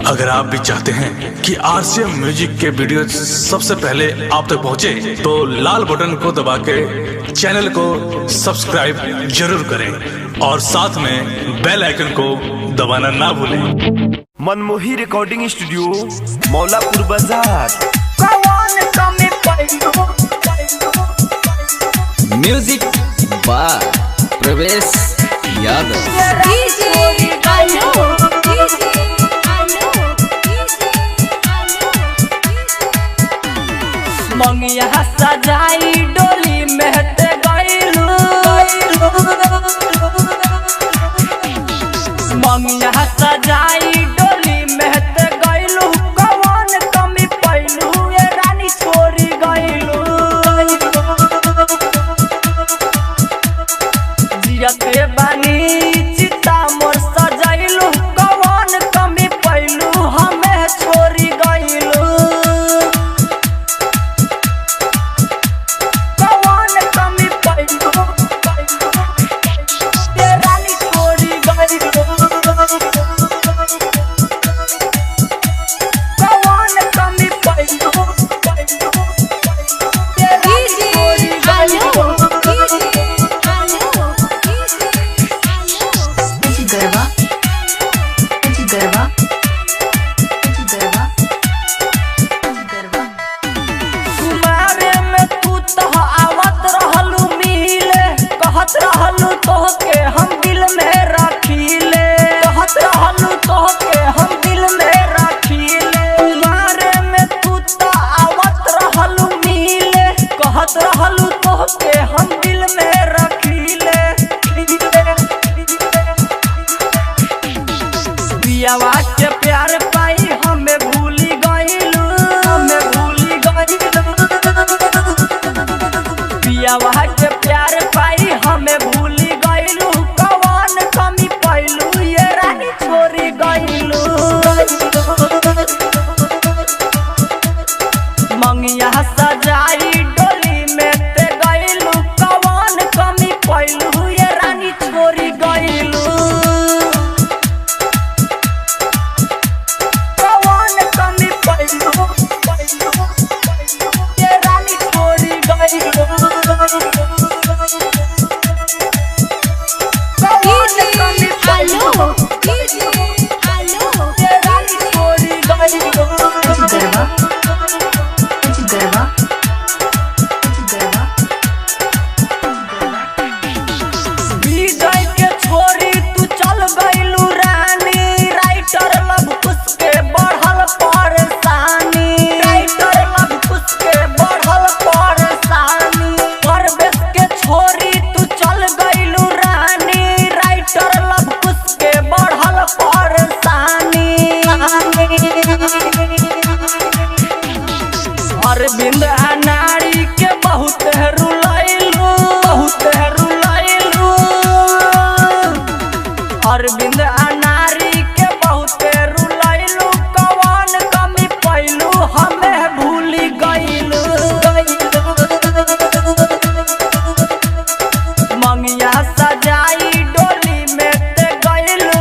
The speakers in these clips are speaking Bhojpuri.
अगर आप भी चाहते हैं कि आरसीएम म्यूजिक के वीडियो सबसे पहले आप तक पहुंचे, तो लाल बटन को दबा के चैनल को सब्सक्राइब जरूर करें और साथ में बेल आइकन को दबाना ना भूलें। मनमोही रिकॉर्डिंग स्टूडियो, मौलापुर बाजार। म्यूजिक बाय प्रवेश यादव। मंगिया सजाई डोली महते गइलू, मंगिया सजाई डोली महते गइलू। कौन कमी पैलू ये रानी छोड़ी गइलू। जियते बानी चिता मोर सजाइलू। कौन कमी पैलू हमें छोड़ी गइलू। रहलू तोहके हम दिल में रखीले, कहत रहलू तोहके हम दिल में रखीले। तुम्हारे में तू तो आवत रहलू मिले, कहत रहलू तोहके हम दिल में रखीले। पियावा के प्यार पाई हमें भूली गइलू, हमें भूली गइलू। पियावा के प्यार पाई हमें भूली गइलू। कौन कमी पैलू ये रानी छोड़ी गइलू। मंगिया सजाई डोली में ते गइलू। कौन कमी पैलू ये रानी छोड़ी गइलू। कौन कमी पैलू ये रानी छोड़ी गइलू। विजय के छोरी तू चल गइलू रानी। राइटर लव कुछ के बढ़ल परेशानी, राइटर लव कुछ के बढ़ल परेशानी। परवेश के छोरी तू चल गइलू रानी। राइटर लव कुछ के बढ़ल परेशानी। अरविंद अनाड़ी के बहुत रुलैलू, बहुत रुलैलू। अरविंद अनाड़ी के बहुत रुलैलू। कौन कमी पैलू हमें भूली गइलू। मंगिया सजाई डोली में ते गइलू।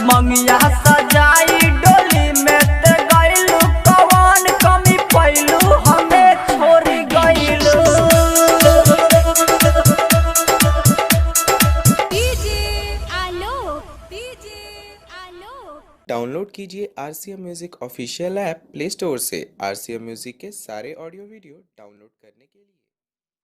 मंगिया सजाई डोली में ते गइलू। कौन कमी पैलू हमें छोड़ी गइलू। डाउनलोड कीजिए RCM music official app play store से। आरसीएम म्यूजिक के सारे ऑडियो वीडियो डाउनलोड करने के लिए